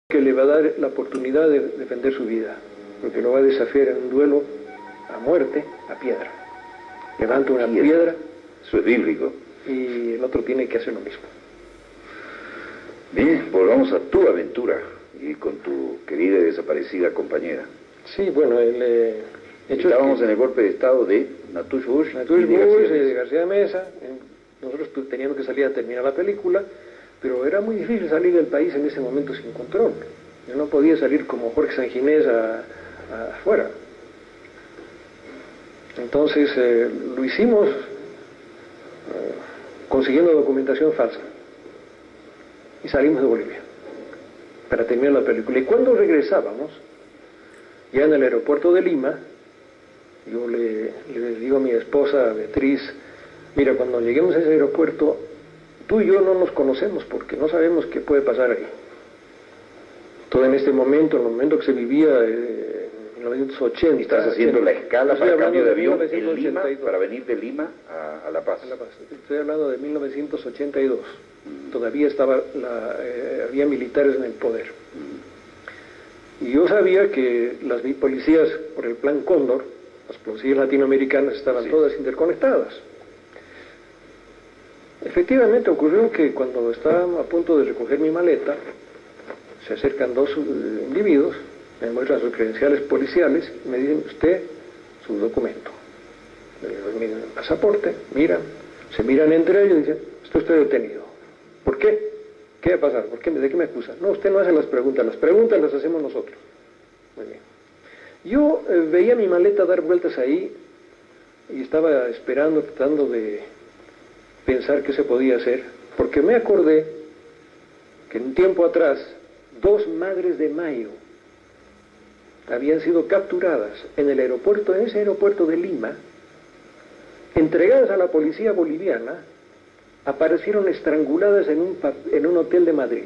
que le va a dar la oportunidad de defender su vida, porque lo va a desafiar en un duelo a muerte, a piedra. Levanta una piedra. Eso es bíblico. Y el otro tiene que hacer lo mismo. Bien, volvamos a tu aventura y con tu querida y desaparecida compañera. Sí, bueno, estábamos en el golpe de estado de Natush Bush y de García Meza. Nosotros teníamos que salir a terminar la película, pero era muy difícil salir del país en ese momento sin control. Yo no podía salir como Jorge Sanginés afuera. Entonces lo hicimos consiguiendo documentación falsa y salimos de Bolivia para terminar la película. Y cuando regresábamos, ya en el aeropuerto de Lima, yo le digo a mi esposa Beatriz: mira, cuando lleguemos a ese aeropuerto, tú y yo no nos conocemos porque no sabemos qué puede pasar ahí. Todo en este momento, en el momento que se vivía en 1980. ¿Estás haciendo la escala para cambio de avión en Lima, para venir de Lima a La Paz? A La Paz. Estoy hablando de 1982. Todavía había militares en el poder. Y yo sabía que las policías, por el plan Cóndor, las policías latinoamericanas estaban todas interconectadas. Efectivamente ocurrió que cuando estaba a punto de recoger mi maleta, se acercan dos individuos, me muestran sus credenciales policiales y me dicen: usted, su documento. Le digo: miren el pasaporte, miran, se miran entre ellos y dicen: está usted detenido. ¿Por qué? ¿Qué va a pasar? ¿De qué me acusa? No, usted no hace las preguntas las hacemos nosotros. Muy bien. Yo veía mi maleta dar vueltas ahí y estaba esperando, tratando de pensar qué se podía hacer, porque me acordé que un tiempo atrás 2 madres de Mayo habían sido capturadas en ese aeropuerto de Lima, entregadas a la policía boliviana, aparecieron estranguladas en un hotel de Madrid.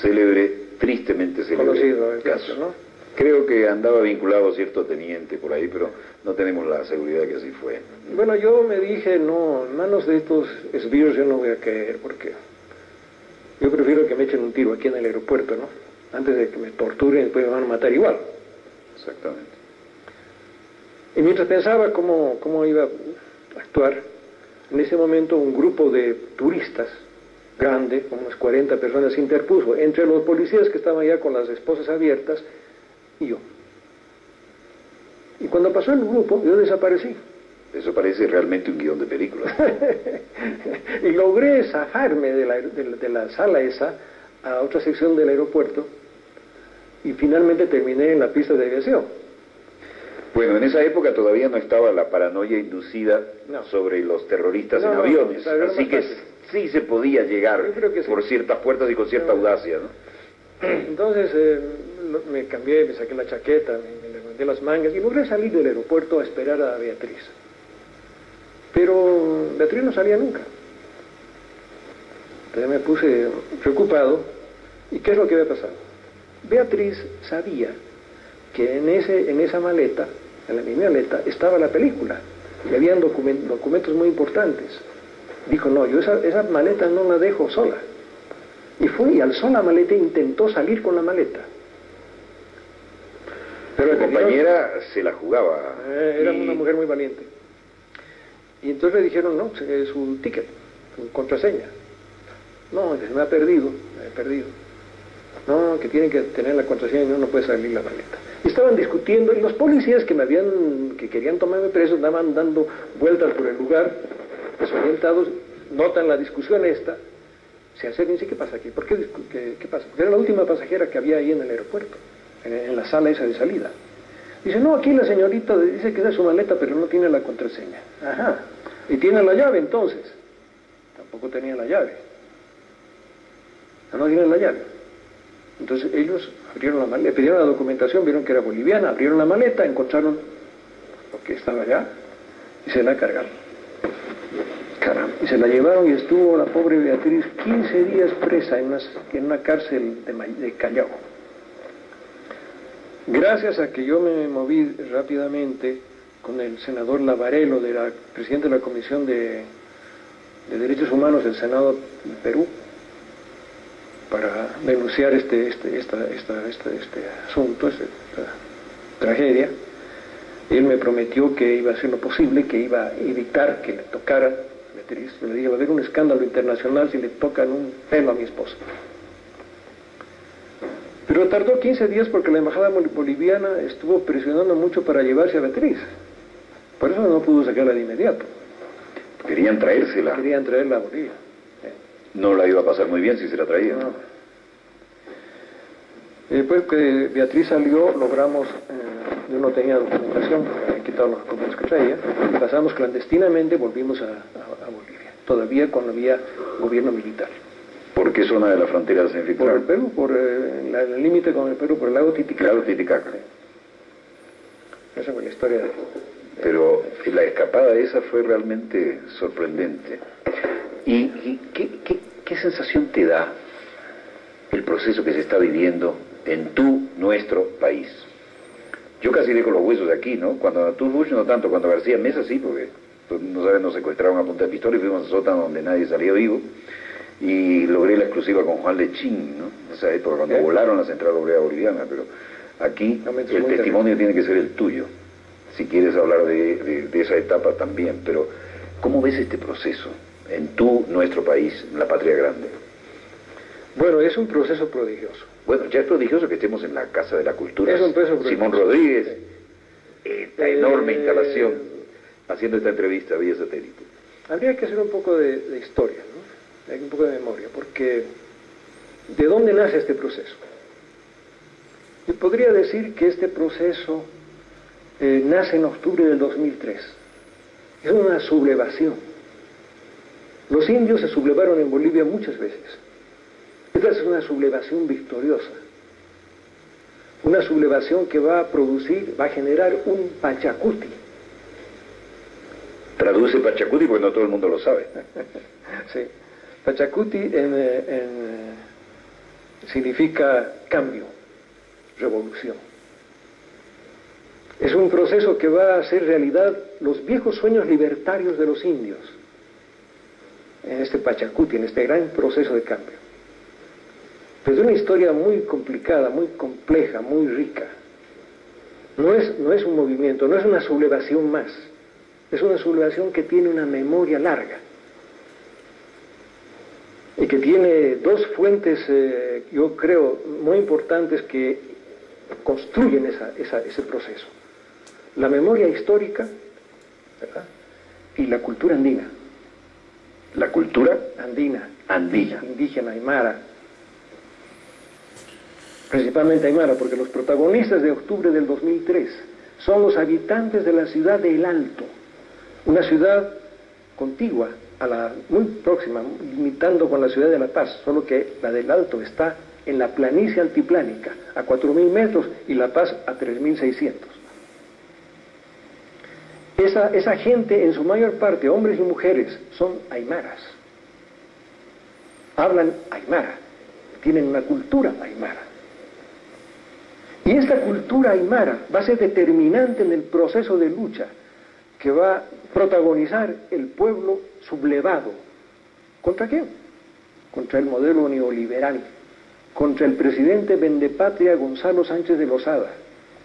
Célebre, tristemente célebre. Conocido el caso, ¿no? Creo que andaba vinculado cierto teniente por ahí, pero no tenemos la seguridad que así fue. Bueno, yo me dije: no, en manos de estos esbirros yo no voy a caer, porque yo prefiero que me echen un tiro aquí en el aeropuerto, ¿no? Antes de que me torturen y después me van a matar igual. Exactamente. Y mientras pensaba cómo iba a actuar, en ese momento un grupo de turistas grande, con unas 40 personas, se interpuso entre los policías que estaban allá con las esposas abiertas y yo. Y cuando pasó el grupo, yo desaparecí. Eso parece realmente un guión de película. Y logré zafarme de la sala esa a otra sección del aeropuerto y finalmente terminé en la pista de aviación. Bueno, en esa época todavía no estaba la paranoia inducida sobre los terroristas en aviones, así que sí se podía llegar por ciertas puertas y con cierta audacia, ¿no? Entonces me cambié, me saqué la chaqueta, me levanté las mangas y logré salir del aeropuerto a esperar a Beatriz. Pero Beatriz no salía nunca. Entonces me puse preocupado. ¿Y qué es lo que había pasado? Beatriz sabía que en esa maleta, en mi maleta, estaba la película. Y habían documentos muy importantes. Dijo: no, yo esa maleta no la dejo sola. Y fue y alzó la maleta e intentó salir con la maleta. Pero la compañera se la jugaba. Era una mujer muy valiente. Y entonces le dijeron: no, su ticket, su contraseña. No, me ha perdido. No, que tiene que tener la contraseña y no puede salir la maleta. Y estaban discutiendo, y los policías que querían tomarme preso andaban dando vueltas por el lugar, desorientados, notan la discusión esta, se acercan y dicen: ¿qué pasa aquí? ¿Por qué pasa? Porque era la última pasajera que había ahí en el aeropuerto, en la sala esa de salida. Dice: no, aquí la señorita dice que es su maleta, pero no tiene la contraseña. Ajá. ¿Y tiene la llave entonces? Tampoco tenía la llave. No tiene la llave. Entonces ellos abrieron la maleta, pidieron la documentación, vieron que era boliviana, abrieron la maleta, encontraron lo que estaba allá y se la cargaron. Caramba. Y se la llevaron y estuvo la pobre Beatriz 15 días presa en una cárcel de Callao. Gracias a que yo me moví rápidamente con el senador Lavarello, presidente de la Comisión de Derechos Humanos del Senado de Perú, para denunciar este asunto, esta tragedia. Él me prometió que iba a hacer lo posible, que iba a evitar que le tocaran Beatriz. Le dije, va a haber un escándalo internacional si le tocan un pelo a mi esposa. Pero tardó 15 días porque la embajada boliviana estuvo presionando mucho para llevarse a Beatriz. Por eso no pudo sacarla de inmediato. Querían traérsela. Querían traerla a Bolivia. No la iba a pasar muy bien si se la traían. No. Después que Beatriz salió, logramos, yo no tenía documentación, he quitado los documentos que traía, y pasamos clandestinamente, volvimos a Bolivia, todavía cuando había gobierno militar. ¿Por qué zona de la frontera se infiltraron? Por el Perú, por el límite con el Perú, por el lago Titicaca. Lago Titicaca. Esa fue la historia de... Pero la escapada esa fue realmente sorprendente. ¿Y qué sensación te da el proceso que se está viviendo en nuestro país? Yo casi dejo los huesos de aquí, ¿no? Cuando tú Bush no tanto, cuando García Mesa sí, porque no sabes, nos secuestraron a punta de pistola y fuimos a sótano donde nadie salió vivo, y logré la exclusiva con Juan Lechín, ¿no? Esa época cuando volaron la Central Obrera Boliviana, pero aquí el testimonio tiene que ser el tuyo, si quieres hablar de esa etapa también. Pero ¿cómo ves este proceso en nuestro país, en la patria grande? Bueno, es un proceso prodigioso. Bueno, ya es prodigioso que estemos en la Casa de la Cultura. Es un proceso prodigioso. Simón Rodríguez, esta enorme instalación, haciendo esta entrevista vía satélite. Habría que hacer un poco de historia, ¿no? Hay un poco de memoria, porque ¿de dónde nace este proceso? Yo podría decir que este proceso nace en octubre del 2003. Es una sublevación. Los indios se sublevaron en Bolivia muchas veces. Esta es una sublevación victoriosa. Una sublevación que va a generar un Pachacuti. Traduce Pachacuti porque no todo el mundo lo sabe. Sí. Pachacuti significa cambio, revolución. Es un proceso que va a hacer realidad los viejos sueños libertarios de los indios en este Pachacuti, en este gran proceso de cambio. Pero es una historia muy complicada, muy compleja, muy rica. No es un movimiento, no es una sublevación más. Es una sublevación que tiene una memoria larga y que tiene dos fuentes, yo creo, muy importantes que construyen ese proceso. La memoria histórica, ¿verdad?, y la cultura andina. ¿La cultura? Andina. Andina. Indígena, aymara. Principalmente aymara, porque los protagonistas de octubre del 2003 son los habitantes de la ciudad de El Alto, una ciudad contigua, muy próxima, limitando con la ciudad de La Paz, solo que la del Alto está en la planicie altiplánica, a 4.000 metros, y La Paz a 3.600. Esa gente, en su mayor parte, hombres y mujeres, son aymaras. Hablan aymara, tienen una cultura aymara. Y esta cultura aymara va a ser determinante en el proceso de lucha que va a protagonizar el pueblo sublevado. ¿Contra quién? Contra el modelo neoliberal, contra el presidente vendepatria Gonzalo Sánchez de Lozada.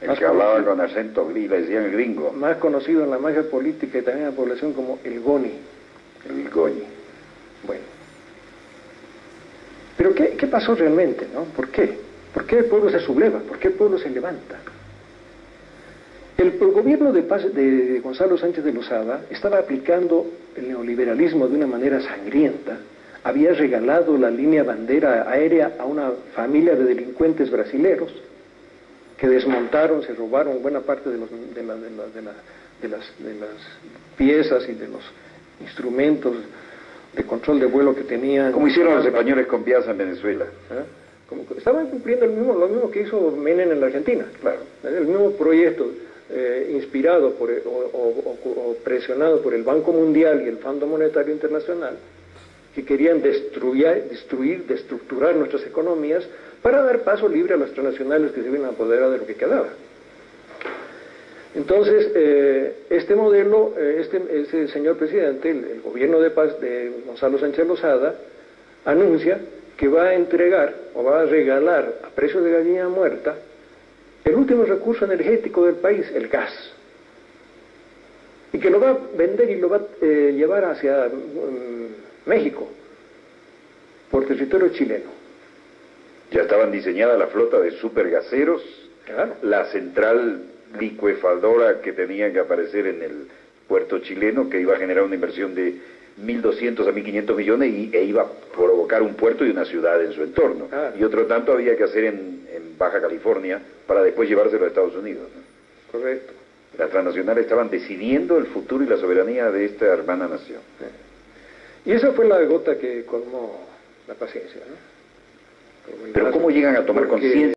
El que hablaba con acento gringo, le decían el gringo. Más conocido en la masa política y también en la población como el Goni. El Goni. Bueno. Pero ¿qué pasó realmente, no? ¿Por qué? ¿Por qué el pueblo se subleva? ¿Por qué el pueblo se levanta? El gobierno de Gonzalo Sánchez de Lozada estaba aplicando el neoliberalismo de una manera sangrienta. Había regalado la línea bandera aérea a una familia de delincuentes brasileros que desmontaron, se robaron buena parte de las piezas y de los instrumentos de control de vuelo que tenían. Como hicieron los españoles con Piazza en Venezuela. Estaban cumpliendo lo mismo que hizo Menem en la Argentina, claro. El mismo proyecto inspirado o presionado por el Banco Mundial y el Fondo Monetario Internacional, que querían destructurar nuestras economías para dar paso libre a las transnacionales que se iban a apoderar de lo que quedaba. Entonces, este modelo, ese señor presidente, el gobierno de Gonzalo Sánchez Lozada, anuncia que va a entregar o va a regalar a precio de gallina muerta el último recurso energético del país, el gas, y que lo va a vender y lo va a llevar hacia México por territorio chileno. Ya estaban diseñadas la flota de supergaseros, claro, la central licuefadora que tenía que aparecer en el puerto chileno, que iba a generar una inversión de 1.200 a 1.500 millones e iba a provocar un puerto y una ciudad en su entorno. Y otro tanto había que hacer en Baja California para después llevárselo a Estados Unidos, ¿no? Correcto. Las transnacionales estaban decidiendo el futuro y la soberanía de esta hermana nación. Y esa fue la gota que colmó la paciencia, ¿no? Pero ¿cómo llegan a tomar conciencia?